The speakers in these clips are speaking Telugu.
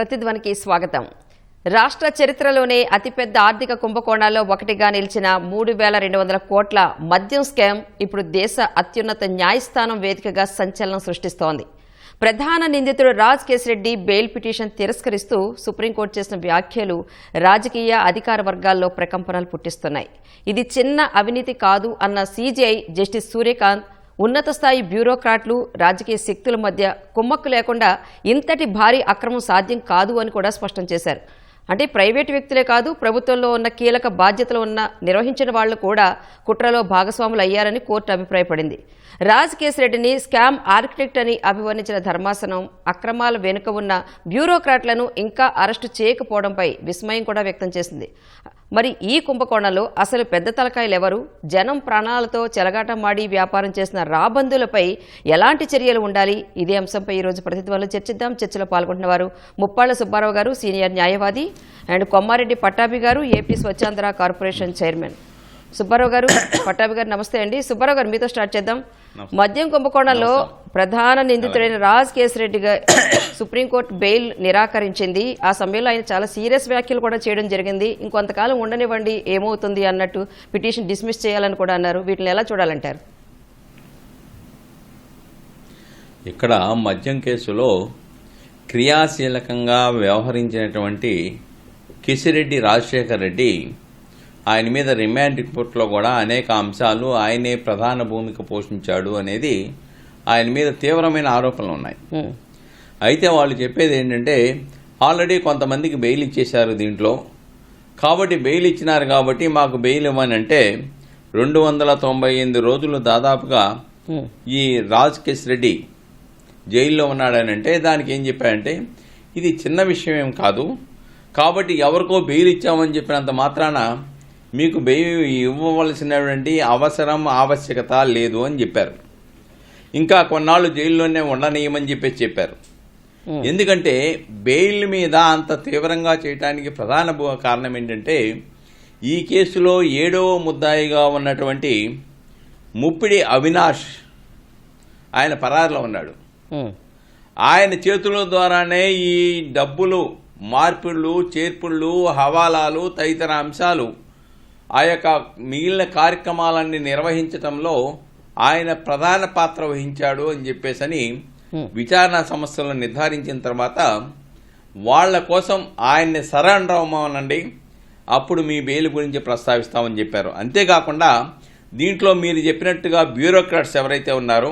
ప్రతిధ్వనికి స్వాగతం. రాష్ట్ర చరిత్రలోనే అతిపెద్ద ఆర్థిక కుంభకోణాల్లో ఒకటిగా నిలిచిన 3,200 కోట్ల మద్యం స్కామ్ ఇప్పుడు దేశ అత్యున్నత న్యాయస్థానం వేదికగా సంచలనం సృష్టిస్తోంది. ప్రధాన నిందితుడు రాజ్ కేశిరెడ్డి బెయిల్ పిటిషన్ తిరస్కరిస్తూ సుప్రీంకోర్టు చేసిన వ్యాఖ్యలు రాజకీయ అధికార వర్గాల్లో ప్రకంపనలు పుట్టిస్తున్నాయి. ఇది చిన్న అవినీతి కాదు అన్న సీజీఐ జస్టిస్ సూర్యకాంత్ ఉన్నత స్థాయి బ్యూరోక్రాట్లు రాజకీయ శక్తుల మధ్య కుమ్మక్కు లేకుండా ఇంతటి భారీ అక్రమం సాధ్యం కాదు అని కూడా స్పష్టం చేశారు. అంటే ప్రైవేటు వ్యక్తులే కాదు, ప్రభుత్వంలో ఉన్న కీలక బాధ్యతలు ఉన్న నిర్వహించిన వాళ్లు కూడా కుట్రలో భాగస్వాములు అయ్యారని కోర్టు అభిప్రాయపడింది. రాజ్ కేశిరెడ్డిని స్కామ్ ఆర్కిటెక్ట్ అని అభివర్ణించిన ధర్మాసనం అక్రమాల వెనుక ఉన్న బ్యూరోక్రాట్లను ఇంకా అరెస్టు చేయకపోవడంపై విస్మయం కూడా వ్యక్తం చేసింది. మరి ఈ కుంభకోణంలో అసలు పెద్ద తలకాయలెవరు? జనం ప్రాణాలతో చెలగాటమాడి వ్యాపారం చేసిన రాబందులపై ఎలాంటి చర్యలు ఉండాలి? ఇదే అంశంపై ఈరోజు ప్రతిధ్వనిలో చర్చిద్దాం. చర్చలో పాల్గొంటున్న వారు ముప్పాళ్ల సుబ్బారావు గారు, సీనియర్ న్యాయవాది, అండ్ కొమ్మారెడ్డి పట్టాభి గారు, AP Swachhandhra corporation chairman. Subbarao గారు, పట్టాభి గారు నమస్తే అండి. సుబ్బారావు గారు, మీతో స్టార్ట్ చేద్దాం. మద్యం కుంభకోణంలో ప్రధాన నిందితుడైన రాజ్ కేశిరెడ్డి సుప్రీంకోర్టు బెయిల్ నిరాకరించింది. ఆ సమయంలో ఆయన చాలా సీరియస్ వ్యాఖ్యలు కూడా చేయడం జరిగింది. ఇంకొంతకాలం ఉండనివ్వండి, ఏమవుతుంది అన్నట్టు పిటిషన్ డిస్మిస్ చేయాలని కూడా అన్నారు. వీటిని ఎలా చూడాలంటారు? ఇక్కడ మద్యం కేసులో క్రియాశీలకంగా వ్యవహరించినటువంటి కేశిరెడ్డి రాజశేఖర్ రెడ్డి ఆయన మీద రిమాండ్ రిపోర్ట్లో కూడా అనేక అంశాలు ఆయనే ప్రధాన భూమిక పోషించాడు అనేది ఆయన మీద తీవ్రమైన ఆరోపణలు ఉన్నాయి. అయితే వాళ్ళు చెప్పేది ఏంటంటే ఆల్రెడీ కొంతమందికి బెయిల్ ఇచ్చేశారు దీంట్లో, కాబట్టి బెయిల్ ఇచ్చినారు కాబట్టి మాకు బెయిల్ ఇవ్వనంటే 298 రోజులు దాదాపుగా ఈ రాజ్ కేశిరెడ్డి జైల్లో ఉన్నాడనంటే దానికి ఏం చెప్పారంటే ఇది చిన్న విషయం ఏం కాదు, కాబట్టి ఎవరికో బెయిల్ ఇచ్చామని చెప్పినంత మాత్రాన మీకు బెయిల్ ఇవ్వవలసినటువంటి అవసరం ఆవశ్యకత లేదు అని చెప్పారు. ఇంకా కొన్నాళ్ళు జైల్లోనే ఉండనీయమని చెప్పారు. ఎందుకంటే బెయిల్ మీద అంత తీవ్రంగా చేయడానికి ప్రధాన కారణం ఏంటంటే ఈ కేసులో 7వ ముద్దాయిగా ఉన్నటువంటి ముప్పిడి అవినాష్ ఆయన పరారులో ఉన్నాడు. ఆయన చేతుల ద్వారానే ఈ డబ్బులు మార్పుళ్ళు, చేర్పుళ్ళు, హవాలాలు తదితర అంశాలు ఆ యొక్క మిగిలిన కార్యక్రమాలన్నీ నిర్వహించడంలో ఆయన ప్రధాన పాత్ర వహించాడు అని చెప్పేసని విచారణ సంస్థలను నిర్ధారించిన తర్వాత వాళ్ల కోసం ఆయన్ని సరెండర్ అవ్వమనండి, అప్పుడు మీ బెయిల్ గురించి ప్రస్తావిస్తామని చెప్పారు. అంతేకాకుండా దీంట్లో మీరు చెప్పినట్టుగా బ్యూరోక్రాట్స్ ఎవరైతే ఉన్నారో,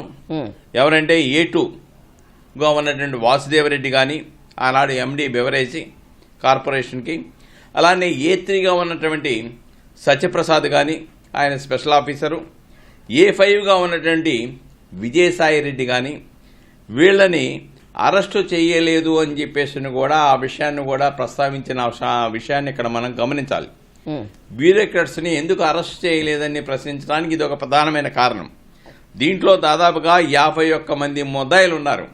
ఎవరంటే A2గా ఉన్నటువంటి వాసుదేవరెడ్డి కానీ ఆనాడు ఎండి బెవరేజీ కార్పొరేషన్కి, అలానే A3గా ఉన్నటువంటి సత్యప్రసాద్ కానీ ఆయన స్పెషల్ ఆఫీసరు, A5గా ఉన్నటువంటి విజయసాయి రెడ్డి కానీ వీళ్ళని అరెస్టు చేయలేదు అని చెప్పేసి కూడా ఆ విషయాన్ని కూడా ప్రస్తావించిన విషయాన్ని ఇక్కడ మనం గమనించాలి. బ్యూరోక్రాట్స్ని ఎందుకు అరెస్ట్ చేయలేదని ప్రశ్నించడానికి ఇది ఒక ప్రధానమైన కారణం. దీంట్లో దాదాపుగా 51 మంది ముద్దాయిలు ఉన్నారు.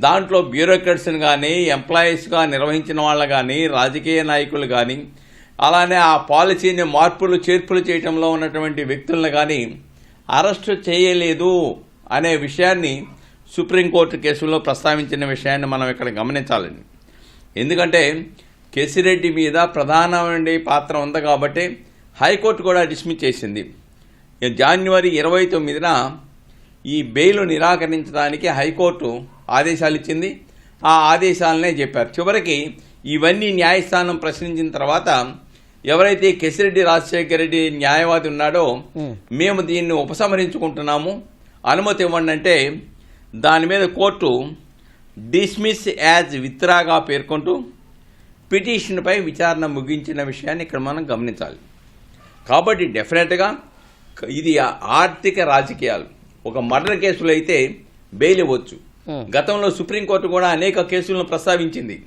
దాంట్లో బ్యూరోక్రాట్స్ని కానీ, ఎంప్లాయీస్గా నిర్వహించిన వాళ్ళు కానీ, రాజకీయ నాయకులు కానీ, అలానే ఆ పాలసీని మార్పులు చేర్పులు చేయడంలో ఉన్నటువంటి వ్యక్తులను కానీ అరెస్టు చేయలేదు అనే విషయాన్ని సుప్రీంకోర్టు కేసులో ప్రస్తావించిన విషయాన్ని మనం ఇక్కడ గమనించాలండి. ఎందుకంటే కేశిరెడ్డి మీద ప్రధానమైన పాత్ర ఉంది కాబట్టి హైకోర్టు కూడా డిస్మిస్ చేసింది. జనవరి 29న ఈ బెయిల్ నిరాకరించడానికి హైకోర్టు ఆదేశాలు ఇచ్చింది. ఆ ఆదేశాలనే చెప్పారు. చివరికి ఇవన్నీ న్యాయస్థానం ప్రశ్నించిన తర్వాత ఎవరైతే కేశిరెడ్డి రాజశేఖర రెడ్డి న్యాయవాది ఉన్నాడో మేము దీన్ని ఉపసంహరించుకుంటున్నాము, అనుమతి ఇవ్వండి అంటే దాని మీద కోర్టు డిస్మిస్ యాజ్ విత్డ్రాగా పేర్కొంటూ పిటిషన్పై విచారణ ముగించిన విషయాన్ని ఇక్కడ మనం గమనించాలి. కాబట్టి డెఫినెట్గా ఇది ఆర్థిక రాజకీయాలు. ఒక మర్డర్ కేసులు అయితే బెయిల్ ఇవ్వచ్చు. గతంలో సుప్రీంకోర్టు కూడా అనేక కేసులను ప్రస్తావించింది.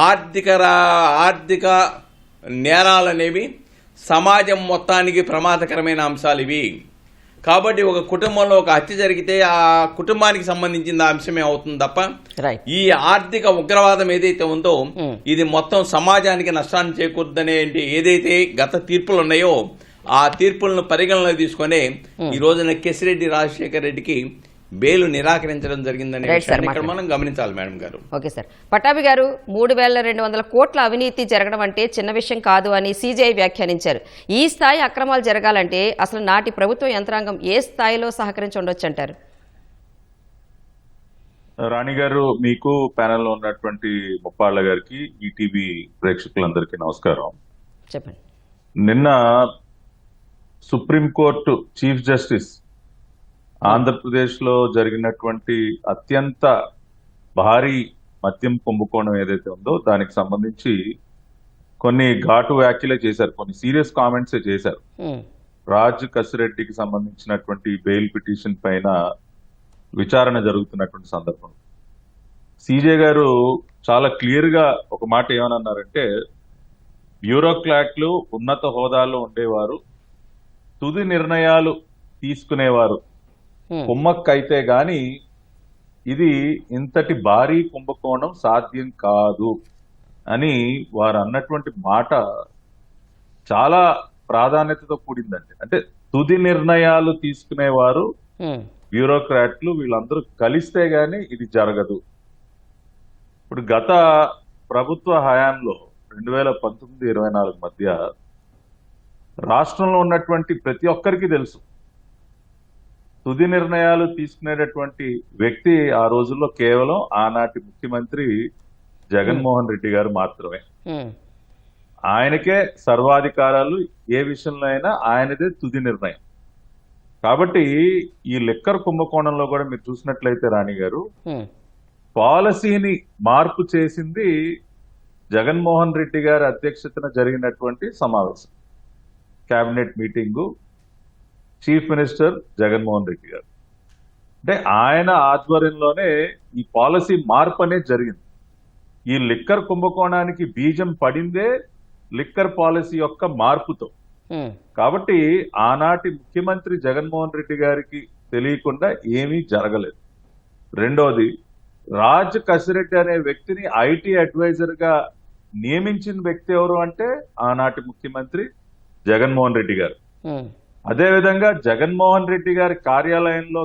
ఆర్థిక నేరాలనేవి సమాజం మొత్తానికి ప్రమాదకరమైన అంశాలు ఇవి. కాబట్టి ఒక కుటుంబంలో ఒక హత్య జరిగితే ఆ కుటుంబానికి సంబంధించిన అంశమే అవుతుంది తప్ప ఈ ఆర్థిక ఉగ్రవాదం ఏదైతే ఉందో ఇది మొత్తం సమాజానికి నష్టాన్ని చేకూరుదనే ఏదైతే గత తీర్పులు ఉన్నాయో ఆ తీర్పులను పరిగణనలోకి తీసుకునే ఈ రోజున కేశిరెడ్డి రాజశేఖర రెడ్డికి బెయిల్ నిరాకరించడం జరిగిందనే Right, sir. విషయాన్ని ఇక్కడ మనం గమనించాలి మేడం గారు. Okay sir. పటాభి గారు, 3,200 కోట్ల అవినీతి జరగడం అంటే చిన్న విషయం కాదు అని సిజేఐ వ్యాఖ్యానించారు. ఈ స్థాయి అక్రమాలు జరగాలంటే అసలు నాటి ప్రభుత్వ యంత్రాంగం ఏ స్థాయిలో సహకరించి ఉండొచ్చు అంటారు? రాణి గారు, మీకు ప్యానెల్లో ఉన్నటువంటి ముప్పాళ్ల గారికి, ఈటీవీ ప్రేక్షకులందరికీ నమస్కారం. చెప్పండి. నిన్న సుప్రీంకోర్టు చీఫ్ జస్టిస్ ఆంధ్రప్రదేశ్ లో జరిగినటువంటి అత్యంత భారీ మద్యం కుంభకోణం ఏదైతే ఉందో దానికి సంబంధించి కొన్ని ఘాటు వ్యాఖ్యలే చేశారు, కొన్ని సీరియస్ కామెంట్సే చేశారు. రాజ్ కసిరెడ్డికి సంబంధించినటువంటి బెయిల్ పిటిషన్ పైన విచారణ జరుగుతున్నటువంటి సందర్భం సిజే గారు చాలా క్లియర్ గా ఒక మాట ఏమన్నారంటే, బ్యూరోక్రాట్లు ఉన్నత హోదాలో ఉండేవారు, తుది నిర్ణయాలు తీసుకునేవారు కుమ్మక్కైతే గాని ఇది ఇంతటి భారీ కుంభకోణం సాధ్యం కాదు అని వారు అన్నటువంటి మాట చాలా ప్రాధాన్యతతో కూడిందండి. అంటే తుది నిర్ణయాలు తీసుకునేవారు బ్యూరోక్రాట్లు వీళ్ళందరూ కలిస్తే గాని ఇది జరగదు. ఇప్పుడు గత ప్రభుత్వ హయాంలో 2019-24 మధ్య రాష్ట్రంలో ఉన్నటువంటి ప్రతి ఒక్కరికి తెలుసు, తుది నిర్ణయాలు తీసుకునేటటువంటి వ్యక్తి ఆ రోజుల్లో కేవలం ఆనాటి ముఖ్యమంత్రి జగన్మోహన్ రెడ్డి గారు మాత్రమే. ఆయనకే సర్వాధికారాలు, ఏ విషయంలో అయినా ఆయనదే తుది నిర్ణయం. కాబట్టి ఈ లిక్కర్ కుంభకోణంలో కూడా మీరు చూసినట్లయితే రాణి గారు, పాలసీని మార్పు చేసింది జగన్మోహన్ రెడ్డి గారి అధ్యక్షతన జరిగినటువంటి సమావేశం, cabinet meeting, chief minister Jaganmohan Reddy గారు. అంటే ఆయన ఆధ్వర్యంలోనే ఈ పాలసీ మార్పు అనేది జరిగింది. ఈ లిక్కర్ కుంభకోణానికి బీజం పడిందే లిక్కర్ పాలసీ యొక్క మార్పుతో. కాబట్టి ఆనాటి ముఖ్యమంత్రి జగన్మోహన్ రెడ్డి గారికి తెలియకుండా ఏమీ జరగలేదు. రెండోది, రాజ్ కసిరెడ్డి అనే వ్యక్తిని ఐటీ అడ్వైజర్ గా నియమించిన వ్యక్తి ఎవరు అంటే ఆనాటి ముఖ్యమంత్రి జగన్మోహన్ రెడ్డి గారు. అదేవిధంగా జగన్మోహన్ రెడ్డి గారి కార్యాలయంలో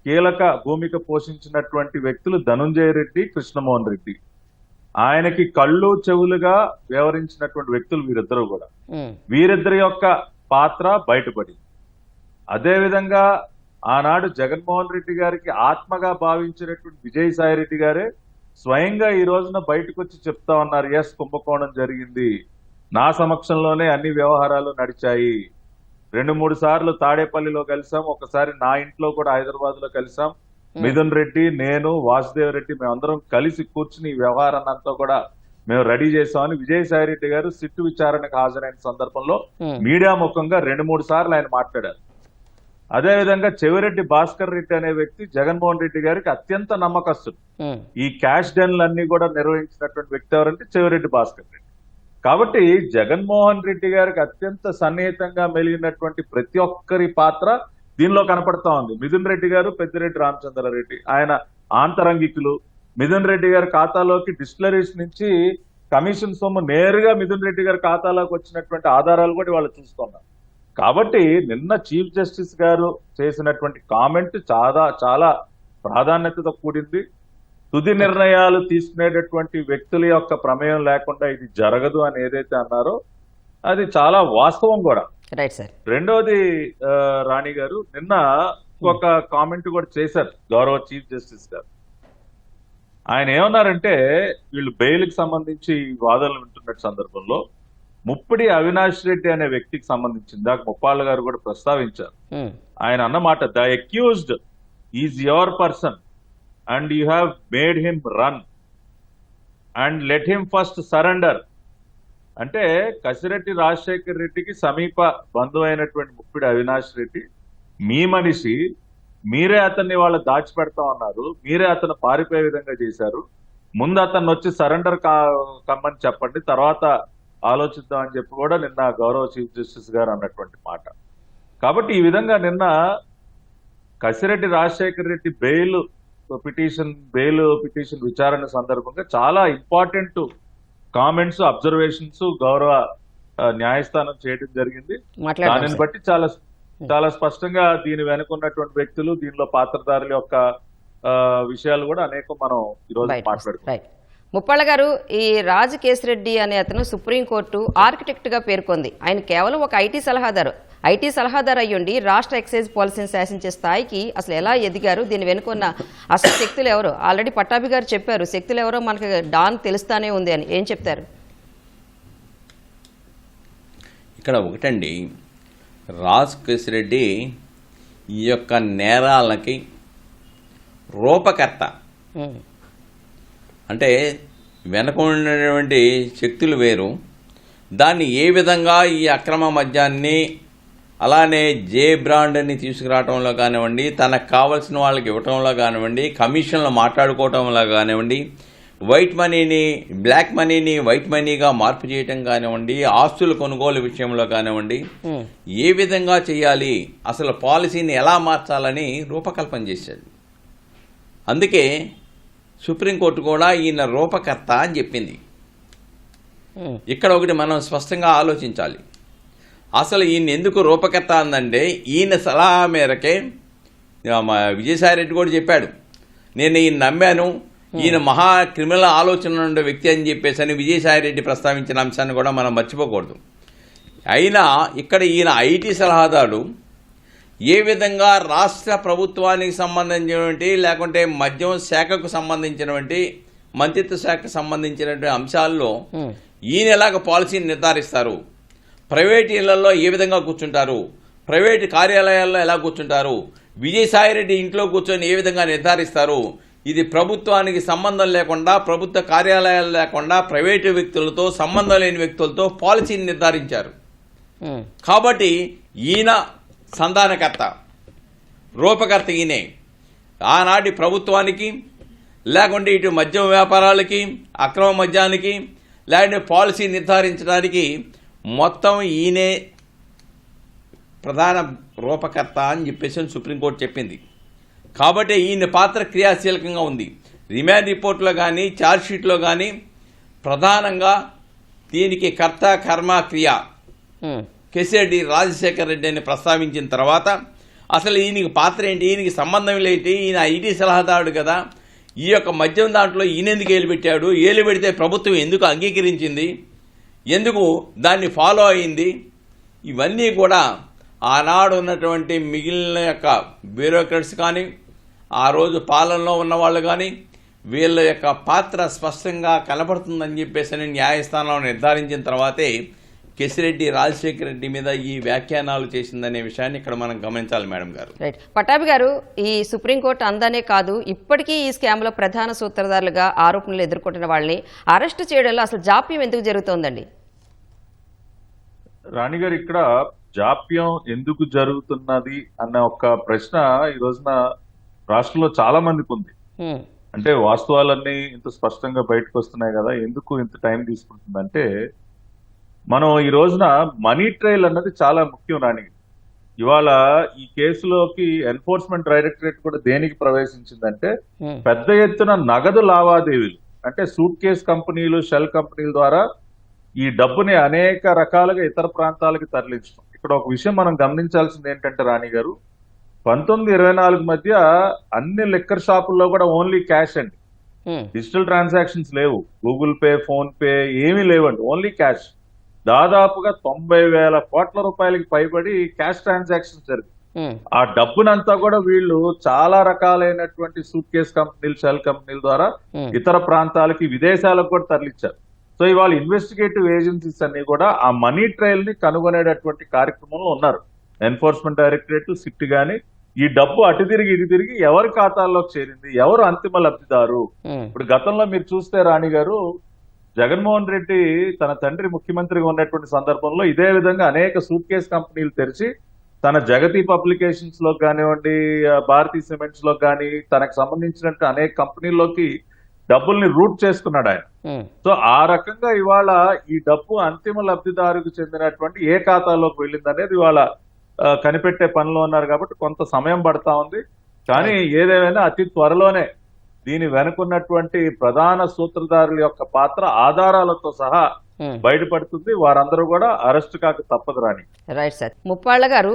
కీలక భూమిక పోషించినటువంటి వ్యక్తులు ధనుంజయ రెడ్డి, కృష్ణమోహన్ రెడ్డి. ఆయనకి కళ్ళు చెవులుగా వ్యవహరించినటువంటి వ్యక్తులు వీరిద్దరూ కూడా. వీరిద్దరి యొక్క పాత్ర బయటపడింది. అదేవిధంగా ఆనాడు జగన్మోహన్ రెడ్డి గారికి ఆత్మగా భావించినటువంటి విజయసాయి రెడ్డి గారే స్వయంగా ఈ రోజున బయటకు వచ్చి చెప్తా ఉన్నారు, ఎస్ కుంభకోణం జరిగింది, నా సమక్షంలోనే అన్ని వ్యవహారాలు నడిచాయి. 2-3 సార్లు తాడేపల్లిలో కలిసాం, ఒకసారి నా ఇంట్లో కూడా హైదరాబాద్ లో కలిసాం. మిథున్ రెడ్డి, నేను, వాసుదేవ్ రెడ్డి మేమందరం కలిసి కూర్చుని ఈ వ్యవహారాన్ని అంతా కూడా మేము రెడీ చేశామని విజయసాయి రెడ్డి గారు సిట్టు విచారణకు హాజరైన సందర్భంలో మీడియా ముఖంగా 2-3 సార్లు ఆయన మాట్లాడారు. అదేవిధంగా చెవిరెడ్డి భాస్కర్ రెడ్డి అనే వ్యక్తి జగన్మోహన్ రెడ్డి గారికి అత్యంత నమ్మకస్తుడు. ఈ క్యాష్ డెన్లన్నీ కూడా నిర్వహించినటువంటి వ్యక్తి ఎవరంటే చెవిరెడ్డి భాస్కర్ రెడ్డి. కాబట్టి జగన్మోహన్ రెడ్డి గారికి అత్యంత సన్నిహితంగా మెలిగినటువంటి ప్రతి ఒక్కరి పాత్ర దీనిలో కనపడతా ఉంది. మిథున్ రెడ్డి గారు, పెద్దిరెడ్డి రామచంద్రారెడ్డి ఆయన ఆంతరంగికులు. మిథున్ రెడ్డి గారి ఖాతాలోకి డిస్టిలరీస్ నుంచి కమిషన్ సొమ్ము నేరుగా మిథున్ రెడ్డి గారి ఖాతాలోకి వచ్చినటువంటి ఆధారాలు కూడా వాళ్ళు చూస్తున్నారు. కాబట్టి నిన్న చీఫ్ జస్టిస్ గారు చేసినటువంటి కామెంట్ చాలా ప్రాధాన్యతతో కూడింది. తుది నిర్ణయాలు తీసుకునేటటువంటి వ్యక్తుల యొక్క ప్రమేయం లేకుండా ఇది జరగదు అని ఏదైతే అన్నారో అది చాలా వాస్తవం కూడా. Right sir. రెండోది రాణి గారు, నిన్న ఒక కామెంట్ కూడా చేశారు గౌరవ చీఫ్ జస్టిస్ గారు. ఆయన ఏమన్నారంటే, వీళ్ళు బెయిల్కి సంబంధించి వాదనలు వింటున్న సందర్భంలో ముప్పిడి అవినాష్ రెడ్డి అనే వ్యక్తికి సంబంధించింది దాకా ముప్పాళ్ళ గారు కూడా ప్రస్తావించారు. ఆయన అన్నమాట, the accused is your person and you have made him run and let him first surrender. అంటే కసిరెడ్డి రాజశేఖర్ రెడ్డికి సమీప బంధువు అయినటువంటి ముప్పిడి అవినాష్ రెడ్డి మీ మనిషి, మీరే అతన్ని వాళ్ళు దాచిపెడతా ఉన్నారు, మీరే అతను పారిపోయే విధంగా చేశారు, ముందు అతన్ని వచ్చి సరెండర్ కమ్మని చెప్పండి, తర్వాత ఆలోచిద్దాం అని చెప్పి కూడా నిన్న గౌరవ చీఫ్ జస్టిస్ గారు అన్నటువంటి మాట. కాబట్టి ఈ విధంగా నిన్న కసిరెడ్డి రాజశేఖర్ రెడ్డి బెయిల్ పిటిషన్ విచారణ సందర్భంగా చాలా ఇంపార్టెంట్ కామెంట్స్, అబ్జర్వేషన్స్ గౌరవ న్యాయస్థానం చేయడం జరిగింది. దానిని బట్టి చాలా చాలా స్పష్టంగా దీని వెనుకున్నటువంటి వ్యక్తులు, దీనిలో పాత్రధారుల యొక్క విషయాలు కూడా అనేకం మనం ఈరోజు మాట్లాడుకుంటాం. రైట్. ముప్పాళ్ళ గారు, ఈ రాజ్ కేశిరెడ్డి అనే అతను సుప్రీంకోర్టు ఆర్కిటెక్ట్ గా పేర్కొంది. ఆయన కేవలం ఒక ఐటీ సలహాదారు అయ్యుండి రాష్ట్ర ఎక్సైజ్ పాలసీని శాసించే స్థాయికి అసలు ఎలా ఎదిగారు? దీని వెనుకున్న అసలు శక్తులు ఎవరు? ఆల్రెడీ పట్టాభి గారు చెప్పారు, శక్తులు ఎవరో మనకు డాన్ తెలుస్తానే ఉంది అని. ఏం చెప్తారు? ఇక్కడ ఒకటండి, రాజ్ కేశిరెడ్డి ఈ యొక్క నేరాలకి రూపకర్త. అంటే వెనక ఉన్నటువంటి శక్తులు వేరు, దాన్ని ఏ విధంగా ఈ అక్రమ మద్యాన్ని అలానే జే బ్రాండ్ని తీసుకురావటంలో కానివ్వండి, తనకు కావాల్సిన వాళ్ళకి ఇవ్వటంలో కానివ్వండి, కమిషన్లు మాట్లాడుకోవటంలో కానివ్వండి, వైట్ మనీని బ్లాక్ మనీని వైట్ మనీగా మార్పు చేయటం కానివ్వండి, ఆస్తుల కొనుగోలు విషయంలో కానివ్వండి, ఏ విధంగా చేయాలి, అసలు పాలసీని ఎలా మార్చాలని రూపకల్పన చేశాడు. అందుకే సుప్రీంకోర్టు కూడా ఈయన రూపకర్త అని చెప్పింది. ఇక్కడ ఒకటి మనం స్పష్టంగా ఆలోచించాలి. అసలు ఈయన ఎందుకు రూపకర్త అందంటే, ఈయన సలహా మేరకే విజయసాయిరెడ్డి కూడా చెప్పాడు, నేను ఈయన నమ్మాను, ఈయన మహా క్రిమినల్ ఆలోచన ఉండే వ్యక్తి అని చెప్పేసి అని విజయసాయిరెడ్డి ప్రస్తావించిన అంశాన్ని కూడా మనం మర్చిపోకూడదు. అయినా ఇక్కడ ఈయన ఐటీ సలహాదారు ఏ విధంగా రాష్ట్ర ప్రభుత్వానికి సంబంధించినటువంటి లేకుంటే మద్యం శాఖకు సంబంధించినటువంటి మంత్రిత్వ శాఖకు సంబంధించినటువంటి అంశాల్లో ఈయన ఎలాగ పాలసీని నిర్ధారిస్తారు, ప్రైవేట్ ఇళ్లలో ఏ విధంగా కూర్చుంటారు, ప్రైవేట్ కార్యాలయాల్లో ఎలా కూర్చుంటారు, విజయసాయిరెడ్డి ఇంట్లో కూర్చొని ఏ విధంగా నిర్ధారిస్తారు, ఇది ప్రభుత్వానికి సంబంధం లేకుండా, ప్రభుత్వ కార్యాలయాలు లేకుండా ప్రైవేటు వ్యక్తులతో సంబంధం లేని వ్యక్తులతో పాలసీని నిర్ధారించారు. కాబట్టి ఈయన సంధానకర్త, రూపకర్త ఈయనే. ఆనాటి ప్రభుత్వానికి లేకుంటే ఇటు మద్యం వ్యాపారాలకి, అక్రమ మద్యానికి లేకుంటే పాలసీ నిర్ధారించడానికి మొత్తం ఈయనే ప్రధాన రూపకర్త అని చెప్పేసి సుప్రీంకోర్టు చెప్పింది. కాబట్టి ఈయన పాత్ర క్రియాశీలకంగా ఉంది. రిమాండ్ రిపోర్ట్లో కానీ ఛార్జ్షీట్లో కానీ ప్రధానంగా దీనికి కర్త కర్మ క్రియ కేశిరెడ్డి రాజశేఖర్ రెడ్డి అని ప్రస్తావించిన తర్వాత అసలు ఈయనకి పాత్ర ఏంటి, ఈయనకి సంబంధం లేటి, ఈయన ఐటీ సలహాదారుడు కదా, ఈ యొక్క మద్యం దాంట్లో ఈయన ఎందుకు ఏలుపెట్టాడు, ఏలుపెడితే ప్రభుత్వం ఎందుకు అంగీకరించింది, ఎందుకు దాన్ని ఫాలో అయింది, ఇవన్నీ కూడా ఆనాడు ఉన్నటువంటి మిగిలిన యొక్క బ్యూరోక్రాట్స్ కానీ, ఆ రోజు పాలనలో ఉన్నవాళ్ళు కానీ, వీళ్ళ యొక్క పాత్ర స్పష్టంగా కనబడుతుందని చెప్పేసి న్యాయస్థానం నిర్ధారించిన తర్వాతే కేశిరెడ్డి రాజశేఖర రెడ్డి మీద ఈ వ్యాఖ్యానాలు చేసిందనే విషయాన్ని ఇక్కడ మనం గమనించాలి మేడం గారు. రైట్. పట్టాభి గారు, ఈ సుప్రీంకోర్టు అందనే కాదు, ఇప్పటికీ ఈ స్కామ్లో ప్రధాన సూత్రధారులుగా ఆరోపణలు ఎదుర్కొంటున్న వాళ్ళని అరెస్టు చేయడంలో అసలు జాప్యం ఎందుకు జరుగుతోందండి? రాణి గారు, ఇక్కడ జాప్యం ఎందుకు జరుగుతున్నది అన్న ఒక ప్రశ్న ఈ రోజున రాష్ట్రంలో చాలా మందికి ఉంది. అంటే వాస్తవాలన్నీ ఇంత స్పష్టంగా బయటకు వస్తున్నాయి కదా, ఎందుకు ఇంత టైం తీసుకుంటుందంటే, మనం ఈ రోజున మనీ ట్రయల్ అన్నది చాలా ముఖ్యం. రాణి, ఇవాళ ఈ కేసులోకి ఎన్ఫోర్స్మెంట్ డైరెక్టరేట్ కూడా దేనికి ప్రవేశించిందంటే, పెద్ద ఎత్తున నగదు లావాదేవీలు, అంటే సూట్ కేస్ కంపెనీలు, షెల్ కంపెనీల ద్వారా ఈ డబ్బుని అనేక రకాలుగా ఇతర ప్రాంతాలకు తరలించడం. ఇక్కడ ఒక విషయం మనం గమనించాల్సింది ఏంటంటే రాణి గారు, 19-24 మధ్య అన్ని లిక్కర్ షాపుల్లో కూడా ఓన్లీ క్యాష్ అండి, డిజిటల్ ట్రాన్సాక్షన్స్ లేవు, గూగుల్ పే, ఫోన్ పే ఏమీ లేవండి, ఓన్లీ క్యాష్. దాదాపుగా 90,000 కోట్ల రూపాయలకి పైబడి క్యాష్ ట్రాన్సాక్షన్స్ జరిగాయి. ఆ డబ్బునంతా కూడా వీళ్ళు చాలా రకాలైనటువంటి సూట్ కేస్ కంపెనీలు, షెల్ కంపెనీల ద్వారా ఇతర ప్రాంతాలకి, విదేశాలకు కూడా తరలించారు. సో ఇవాళ ఇన్వెస్టిగేటివ్ ఏజెన్సీస్ అన్ని కూడా ఆ మనీ ట్రయల్ ని కనుగొనేటటువంటి కార్యక్రమంలో ఉన్నారు. ఎన్ఫోర్స్మెంట్ డైరెక్టరేట్, సిట్ గాని ఈ డబ్బు అటు తిరిగి ఇటు తిరిగి ఎవరి ఖాతాల్లోకి చేరింది, ఎవరు అంతిమ లబ్ధిదారు. ఇప్పుడు గతంలో మీరు చూస్తే రాణి గారు, జగన్మోహన్ రెడ్డి తన తండ్రి ముఖ్యమంత్రిగా ఉన్నటువంటి సందర్భంలో ఇదే విధంగా అనేక సూట్ కేస్ కంపెనీలు తెరిచి తన జగతి పబ్లికేషన్స్ లో కానివ్వండి, భారతీ సిమెంట్స్ లో కానీ తనకు సంబంధించినట్టు అనేక కంపెనీల్లోకి డబ్బుల్ని రూట్ చేసుకున్నాడు ఆయన. సో ఆ రకంగా ఇవాళ ఈ డబ్బు అంతిమ లబ్ధిదారుకు చెందినటువంటి ఏ ఖాతాలోకి వెళ్ళింది అనేది ఇవాళ కనిపెట్టే పనిలో ఉన్నారు. కాబట్టి కొంత సమయం పడతా ఉంది, కానీ ఏదేమైనా అతి త్వరలోనే దీని వెనుకున్నటువంటి ప్రధాన సూత్రధారుల యొక్క పాత్ర ఆధారాలతో సహా బయటపడుతుంది. వారందరూ కూడా అరెస్ట్ కాక తప్పదు రాణి. Right sir. ముప్పాళ్ళ గారు,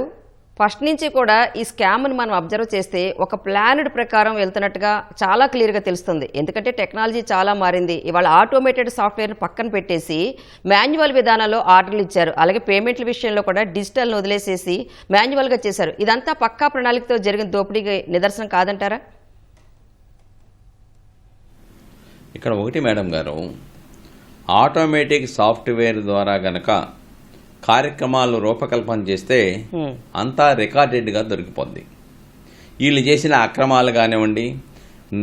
ఫస్ట్ నుంచి కూడా ఈ స్కామ్ని మనం అబ్జర్వ్ చేస్తే ఒక ప్లానెడ్ ప్రకారం వెళ్తున్నట్టుగా చాలా క్లియర్గా తెలుస్తుంది. ఎందుకంటే టెక్నాలజీ చాలా మారింది. ఇవాళ ఆటోమేటెడ్ సాఫ్ట్వేర్ని పక్కన పెట్టేసి మాన్యువల్ విధానంలో ఆర్డర్లు ఇచ్చారు. అలాగే పేమెంట్ల విషయంలో కూడా డిజిటల్ని వదిలేసేసి మాన్యువల్గా చేశారు. ఇదంతా పక్కా ప్రణాళికతో జరిగిన దోపిడీకి నిదర్శనం కాదంటారా? ఇక్కడ ఒకటి మేడం గారు, ఆటోమేటిక్ సాఫ్ట్వేర్ ద్వారా గనక కార్యక్రమాలు రూపకల్పన చేస్తే అంతా రికార్డెడ్గా దొరికిపోద్ది. వీళ్ళు చేసిన అక్రమాలు కానివ్వండి,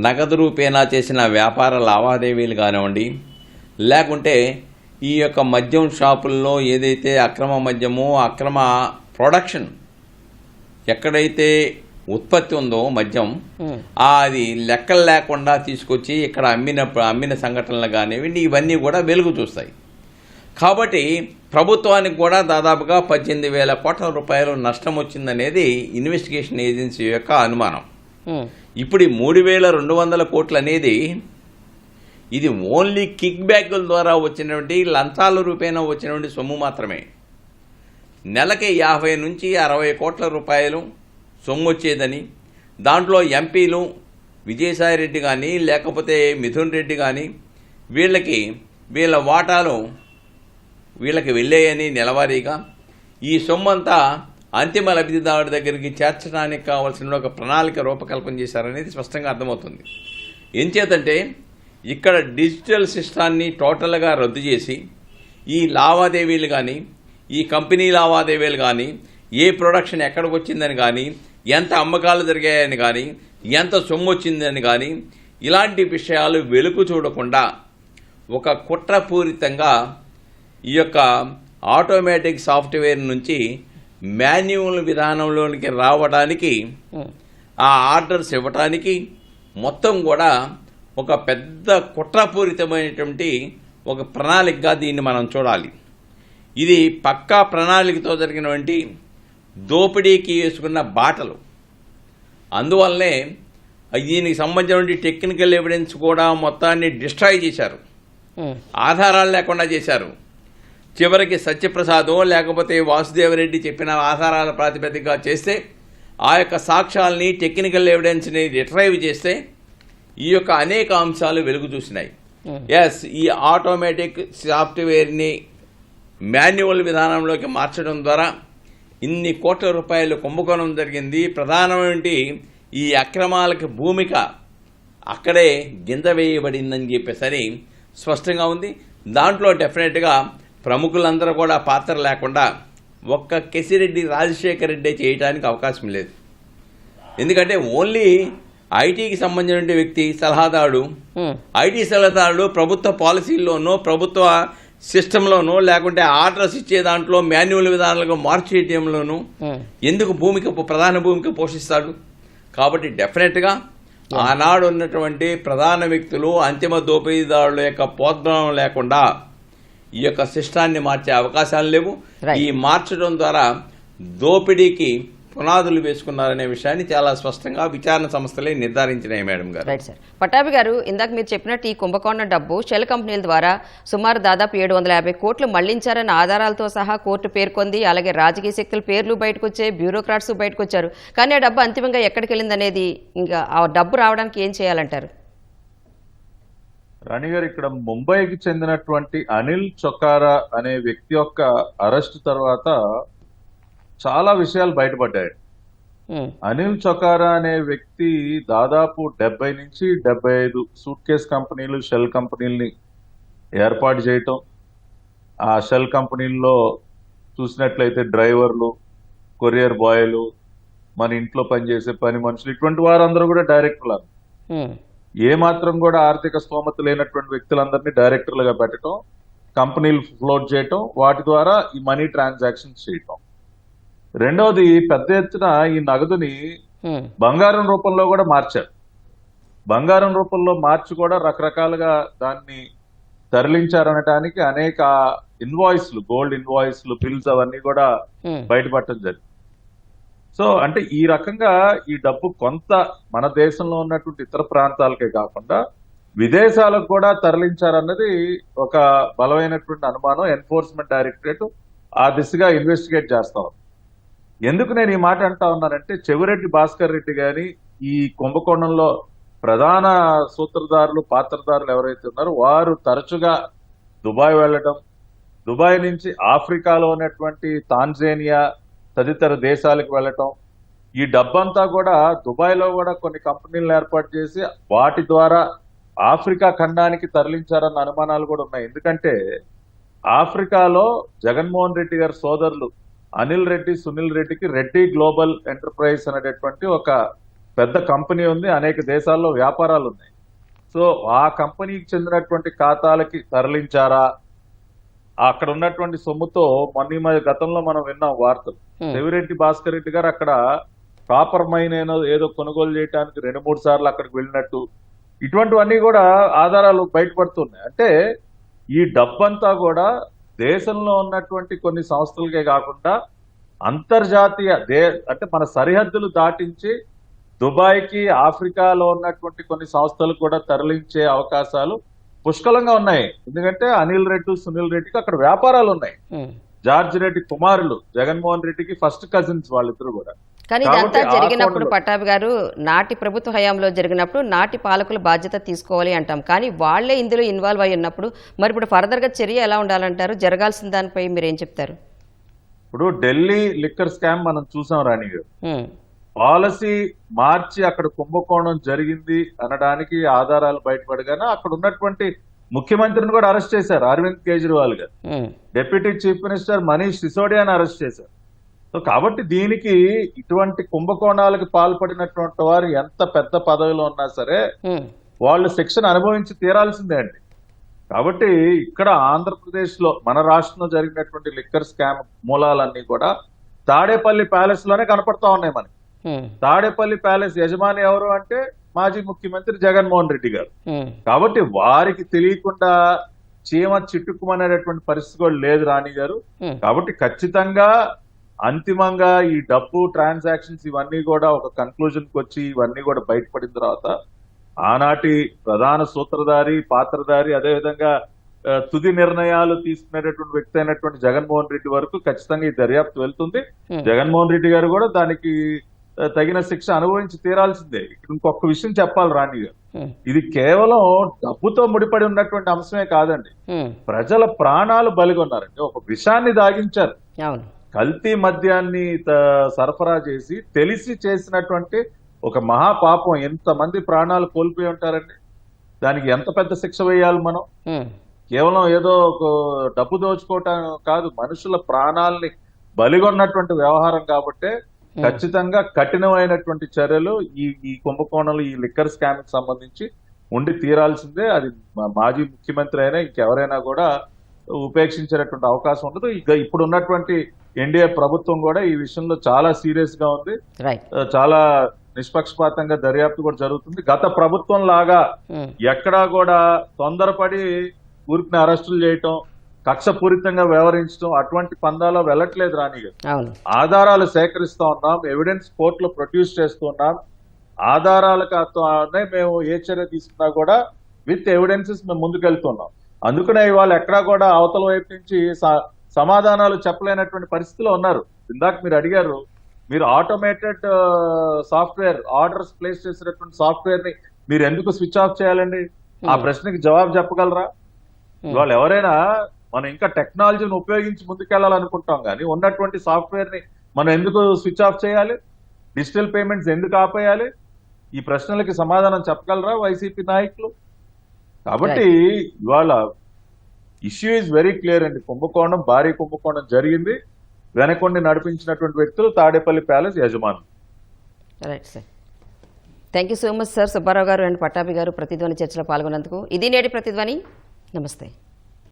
నగదు రూపేణా చేసిన వ్యాపార లావాదేవీలు కానివ్వండి, లేకుంటే ఈ యొక్క మద్యం షాపుల్లో ఏదైతే అక్రమ మద్యమో, అక్రమ ప్రొడక్షన్ ఎక్కడైతే ఉత్పత్తి ఉందో మద్యం, అది లెక్కలు లేకుండా తీసుకొచ్చి ఇక్కడ అమ్మిన సంఘటనలు కానివ్వండి, ఇవన్నీ కూడా వెలుగు చూస్తాయి. కాబట్టి ప్రభుత్వానికి కూడా దాదాపుగా 18,000 కోట్ల రూపాయలు నష్టం వచ్చిందనేది ఇన్వెస్టిగేషన్ ఏజెన్సీ యొక్క అనుమానం. ఇప్పుడు 3,200 కోట్లు అనేది ఇది ఓన్లీ కిక్ బ్యాక్ల ద్వారా వచ్చినటువంటి లంచాల రూపేణా వచ్చినటువంటి సొమ్ము మాత్రమే. నెలకి 50 నుంచి 60 కోట్ల రూపాయలు సొమ్ము వచ్చేదని, దాంట్లో ఎంపీలు విజయసాయి రెడ్డి కానీ లేకపోతే మిథున్ రెడ్డి కానీ వీళ్ళ వాటాలు వీళ్ళకి వెళ్ళాయని నెలవారీగా ఈ సొమ్మంతా అంతిమ లబ్ధిదారుడి దగ్గరికి చేర్చడానికి కావాల్సిన ఒక ప్రణాళిక రూపకల్పన చేశారనేది స్పష్టంగా అర్థమవుతుంది. ఎంచేతంటే ఇక్కడ డిజిటల్ సిస్టాన్ని టోటల్గా రద్దు చేసి ఈ లావాదేవీలు కానీ, ఈ కంపెనీ లావాదేవీలు కానీ, ఏ ప్రొడక్షన్ ఎక్కడికి వచ్చిందని కానీ, ఎంత అమ్మకాలు జరిగాయని కానీ, ఎంత సొమ్ము వచ్చిందని కానీ, ఇలాంటి విషయాలు వెలుగు చూడకుండా ఒక కుట్రపూరితంగా ఈ యొక్క ఆటోమేటిక్ సాఫ్ట్వేర్ నుంచి మాన్యువల్ విధానంలోనికి రావడానికి, ఆ ఆర్డర్స్ ఇవ్వటానికి మొత్తం కూడా ఒక పెద్ద కుట్రపూరితమైనటువంటి ఒక ప్రణాళికగా దీన్ని మనం చూడాలి. ఇది పక్కా ప్రణాళికతో జరిగినటువంటి దోపిడీకి వేసుకున్న బాటలు. అందువల్లనే దీనికి సంబంధించిన టెక్నికల్ ఎవిడెన్స్ కూడా మొత్తాన్ని డిస్ట్రాయ్ చేశారు, ఆధారాలు లేకుండా చేశారు. చివరికి సత్యప్రసాదో లేకపోతే వాసుదేవరెడ్డి చెప్పిన ఆధారాల ప్రాతిపదికగా చేస్తే, ఆ యొక్క సాక్ష్యాలని టెక్నికల్ ఎవిడెన్స్ని రిట్రైవ్ చేస్తే ఈ యొక్క అనేక అంశాలు వెలుగు చూసినాయి. ఎస్, ఈ ఆటోమేటిక్ సాఫ్ట్వేర్ని మాన్యువల్ విధానంలోకి మార్చడం ద్వారా ఇన్ని కోట్ల రూపాయలు కుంభకోణం జరిగింది. ప్రధానమైన ఈ అక్రమాలకి భూమిక అక్కడే గింజ వేయబడిందని చెప్పేసరి స్పష్టంగా ఉంది. దాంట్లో డెఫినెట్గా ప్రముఖులందరూ కూడా పాత్ర లేకుండా ఒక్క కేసిరెడ్డి రాజశేఖర రెడ్డి చేయడానికి అవకాశం లేదు. ఎందుకంటే ఓన్లీ ఐటీకి సంబంధించిన వ్యక్తి సలహాదారుడు, ఐటీ సలహాదారుడు ప్రభుత్వ పాలసీల్లోనో ప్రభుత్వ సిస్టంలోనో లేకుంటే ఆర్డర్స్ ఇచ్చే దాంట్లో మాన్యువల్ విధానాలుగా మార్చేయడంలోనూ ఎందుకు ప్రధాన భూమిక పోషిస్తాడు? కాబట్టి డెఫినెట్గా ఆనాడు ఉన్నటువంటి ప్రధాన వ్యక్తులు అంతిమ దోపిడీదారుల యొక్క ప్రోద్బలం లేకుండా ఈ యొక్క సిస్టాన్ని మార్చే అవకాశాలు లేవు. ఈ మార్చడం ద్వారా దోపిడీకి పునాదులు వేసుకున్నారనే విషయాన్ని చాలా స్పష్టంగా విచారణ సంస్థలే నిర్ధారించినాయి మేడం గారు. Right sir. పట్టాభి గారు, ఇందాక మీరు చెప్పినట్టు ఈ కుంభకోణం డబ్బు షెల్ కంపెనీల ద్వారా సుమారు దాదాపు 750 కోట్లు మళ్లించారన్న ఆధారాలతో సహా కోర్టు పేర్కొంది. అలాగే రాజకీయ శక్తుల పేర్లు బయటకు వచ్చాయి, బ్యూరోక్రాట్స్ బయటకు వచ్చారు. కానీ ఆ డబ్బు అంతిమంగా ఎక్కడికి వెళ్ళిందనేది, ఇంకా ఆ డబ్బు రావడానికి ఏం చేయాలంటారు? రాణి గారు, ఇక్కడ ముంబైకి చెందినటువంటి అనిల్ చొకారా అనే వ్యక్తి యొక్క అరెస్ట్ తర్వాత చాలా విషయాలు బయటపడ్డాయి. అనిల్ చొకారా అనే వ్యక్తి దాదాపు 70 నుంచి 75 సూట్ కేస్ కంపెనీలు, షెల్ కంపెనీలని ఏర్పాటు చేయటం, ఆ షెల్ కంపెనీల్లో చూసినట్లయితే డ్రైవర్లు, కొరియర్ బాయ్లు, మన ఇంట్లో పనిచేసే పని మనుషులు, ఇటువంటి వారందరూ కూడా డైరెక్టర్లు. ఏ మాత్రం కూడా ఆర్థిక స్తోమత లేనటువంటి వ్యక్తులందరినీ డైరెక్టర్లుగా పెట్టడం, కంపెనీలు ఫ్లోట్ చేయటం, వాటి ద్వారా ఈ మనీ ట్రాన్సాక్షన్స్ చేయటం. రెండవది, పెద్ద ఎత్తున ఈ నగదుని బంగారం రూపంలో కూడా మార్చారు. బంగారం రూపంలో మార్చి కూడా రకరకాలుగా దాన్ని తరలించారనటానికి అనేక ఇన్వాయిస్లు, గోల్డ్ ఇన్వాయిస్లు, బిల్స్ అవన్నీ కూడా బయటపడటం జరిగింది. సో అంటే ఈ రకంగా ఈ డబ్బు కొంత మన దేశంలో ఉన్నటువంటి ఇతర ప్రాంతాలకే కాకుండా విదేశాలకు కూడా తరలించారన్నది ఒక బలమైనటువంటి అనుమానం. ఎన్ఫోర్స్మెంట్ డైరెక్టరేట్ ఆ దిశగా ఇన్వెస్టిగేట్ చేస్తాం. ఎందుకు నేను ఈ మాట అంటా ఉన్నానంటే, చెవిరెడ్డి భాస్కర్ రెడ్డి గాని ఈ కుంభకోణంలో ప్రధాన సూత్రధారులు పాత్రధారులు ఎవరైతే ఉన్నారో వారు తరచుగా దుబాయ్ వెళ్ళడం, దుబాయ్ నుంచి ఆఫ్రికాలో ఉన్నటువంటి తాంజానియా తదితర దేశాలకు వెళ్ళటం, ఈ డబ్బంతా కూడా దుబాయ్లో కూడా కొన్ని కంపెనీలను ఏర్పాటు చేసి వాటి ద్వారా ఆఫ్రికా ఖండానికి తరలించారన్న అనుమానాలు కూడా ఉన్నాయి. ఎందుకంటే ఆఫ్రికాలో జగన్మోహన్ రెడ్డి గారి సోదరులు అనిల్ రెడ్డి, సునీల్ రెడ్డికి రెడ్డి గ్లోబల్ ఎంటర్ప్రైజ్ అనేటటువంటి ఒక పెద్ద కంపెనీ ఉంది, అనేక దేశాల్లో వ్యాపారాలు ఉన్నాయి. సో ఆ కంపెనీకి చెందినటువంటి ఖాతాలకి తరలించారా, అక్కడ ఉన్నటువంటి సొమ్ముతో గతంలో మనం విన్నాం వార్తలు. చెవిరెడ్డి భాస్కర్ రెడ్డి గారు అక్కడ కాపర్ మైన్ ఏదో కొనుగోలు చేయడానికి 2-3 సార్లు అక్కడికి వెళ్ళినట్టు, ఇటువంటివన్నీ కూడా ఆధారాలు బయటపడుతున్నాయి. అంటే ఈ డబ్బంతా కూడా దేశంలో ఉన్నటువంటి కొన్ని సంస్థలకే కాకుండా అంతర్జాతీయ అంటే మన సరిహద్దులు దాటించి దుబాయ్కి, ఆఫ్రికాలో ఉన్నటువంటి కొన్ని సంస్థలు కూడా తరలించే అవకాశాలు పుష్కలంగా ఉన్నాయి. ఎందుకంటే అనిల్ రెడ్డి, సునీల్ రెడ్డికి అక్కడ వ్యాపారాలు ఉన్నాయి. జార్జ్ రెడ్డి కుమారులు జగన్మోహన్ రెడ్డికి ఫస్ట్ కజిన్స్ వాళ్ళిద్దరు కూడా. కానీ ఇదంతా జరిగినప్పుడు పట్టాభి గారు, నాటి ప్రభుత్వ హయాంలో జరిగినప్పుడు నాటి పాలకులు బాధ్యత తీసుకోవాలి అంటాం, కానీ వాళ్లే ఇందులో ఇన్వాల్వ్ అయి ఉన్నప్పుడు మరి ఇప్పుడు ఫర్దర్ గా చర్య ఎలా ఉండాలంటారు? జరగాల్సిన దానిపై మీరు ఏం చెప్తారు? ఇప్పుడు ఢిల్లీ లిక్కర్ స్కామ్ మనం చూసాం రాణి గారు. పాలసీ మార్చి అక్కడ కుంభకోణం జరిగింది అనడానికి ఆధారాలు బయటపడగానే అక్కడ ఉన్నటువంటి ముఖ్యమంత్రిని కూడా అరెస్ట్ చేశారు, అరవింద్ కేజ్రీవాల్ గారు. డిప్యూటీ చీఫ్ మినిస్టర్ మనీష్ సిసోడియాని అరెస్ట్ చేశారు. సో కాబట్టి దీనికి ఇటువంటి కుంభకోణాలకు పాల్పడినటువంటి వారు ఎంత పెద్ద పదవిలో ఉన్నా సరే వాళ్ళు శిక్షను అనుభవించి తీరాల్సిందే అండి. కాబట్టి ఇక్కడ ఆంధ్రప్రదేశ్ లో మన రాష్ట్రంలో జరిగినటువంటి లిక్కర్ స్కామ్ మూలాలన్నీ కూడా తాడేపల్లి ప్యాలెస్ లోనే కనపడతా ఉన్నాయి మనకి. తాడేపల్లి ప్యాలెస్ యజమాని ఎవరు అంటే మాజీ ముఖ్యమంత్రి జగన్మోహన్ రెడ్డి గారు. కాబట్టి వారికి తెలియకుండా చీమ చిట్టుకుమనేటటువంటి పరిస్థితి కూడా లేదు రాణి గారు. కాబట్టి ఖచ్చితంగా అంతిమంగా ఈ డబ్బు ట్రాన్సాక్షన్స్ ఇవన్నీ కూడా ఒక కన్క్లూజన్ కి వచ్చి ఇవన్నీ కూడా బయటపడిన తర్వాత ఆనాటి ప్రధాన సూత్రధారి, పాత్రధారి, అదేవిధంగా తుది నిర్ణయాలు తీసుకునేటటువంటి వ్యక్తి అయినటువంటి జగన్మోహన్ రెడ్డి వరకు ఖచ్చితంగా ఈ దర్యాప్తు వెళ్తుంది. జగన్మోహన్ రెడ్డి గారు కూడా దానికి తగిన శిక్ష అనుభవించి తీరాల్సిందే. ఇంకొక విషయం చెప్పాలి రాణి గారు, ఇది కేవలం డబ్బుతో ముడిపడి ఉన్నటువంటి అంశమే కాదండి. ప్రజల ప్రాణాలు బలిగొన్నారండి. ఒక విషాన్ని దాగించారు, కల్తీ మద్యాన్ని సరఫరా చేసి తెలిసి చేసినటువంటి ఒక మహాపాపం. ఎంతమంది ప్రాణాలు కోల్పోయి ఉంటారండి, దానికి ఎంత పెద్ద శిక్ష వేయాలి మనం? కేవలం ఏదో ఒక డబ్బు దోచుకోవటం కాదు, మనుషుల ప్రాణాలని బలిగొన్నటువంటి వ్యవహారం. కాబట్టే ఖచ్చితంగా కఠినమైనటువంటి చర్యలు ఈ కుంభకోణంలో ఈ లిక్కర్ స్కామ్ కి సంబంధించి ఉండి తీరాల్సిందే. అది మాజీ ముఖ్యమంత్రి అయినా ఇంకెవరైనా కూడా ఉపేక్షించేటటువంటి అవకాశం ఉండదు. ఇక ఇప్పుడు ఉన్నటువంటి ఎన్డీఏ ప్రభుత్వం కూడా ఈ విషయంలో చాలా సీరియస్ గా ఉంది, చాలా నిష్పక్షపాతంగా దర్యాప్తు కూడా జరుగుతుంది. గత ప్రభుత్వం లాగా ఎక్కడా కూడా తొందరపడి ఊరికి అరెస్టులు చేయటం, కక్షపూరితంగా వ్యవహరించడం అటువంటి పందాలో వెళ్ళట్లేదు రాణి గారు. ఆధారాలు సేకరిస్తా ఉన్నాం, ఎవిడెన్స్ కోర్టులో ప్రొడ్యూస్ చేస్తూ ఉన్నాం. ఆధారాలతోనే మేము ఏ చర్య తీసుకున్నా కూడా విత్ ఎవిడెన్సెస్ మేము ముందుకెళ్తున్నాం. అందుకనే ఇవాళ ఎక్కడా కూడా అవతల వైపు నుంచి సమాధానాలు చెప్పలేనటువంటి పరిస్థితిలో ఉన్నారు. ఇందాక మీరు అడిగారు, మీరు ఆటోమేటెడ్ సాఫ్ట్వేర్ ఆర్డర్స్ ప్లేస్ చేసినటువంటి సాఫ్ట్వేర్ ని మీరు ఎందుకు స్విచ్ ఆఫ్ చేయాలండి? ఆ ప్రశ్నకి జవాబు చెప్పగలరా? ఇవాళ ఎవరైనా మనం ఇంకా టెక్నాలజీని ఉపయోగించి ముందుకెళ్లాలనుకుంటాం, కానీ ఉన్నటువంటి సాఫ్ట్వేర్ ని మనం ఎందుకు స్విచ్ ఆఫ్ చేయాలి? డిజిటల్ పేమెంట్స్ ఎందుకు ఆపేయాలి? ఈ ప్రశ్నలకి సమాధానం చెప్పగలరా వైసీపీ నాయకులు? కాబట్టి ఇవాళ ఇష్యూ ఈజ్ వెరీ క్లియర్ అండి. కుంభకోణం, భారీ కుంభకోణం జరిగింది. వెనకొండి నడిపించినటువంటి వ్యక్తులు తాడేపల్లి ప్యాలెస్ యజమానులు. Right sir, thank you so much sir. Subbarao గారు అండ్ పట్టాభి గారు ప్రతిధ్వని చర్చలో పాల్గొన్నందుకు. ఇది నేటి ప్రతిధ్వని. నమస్తే.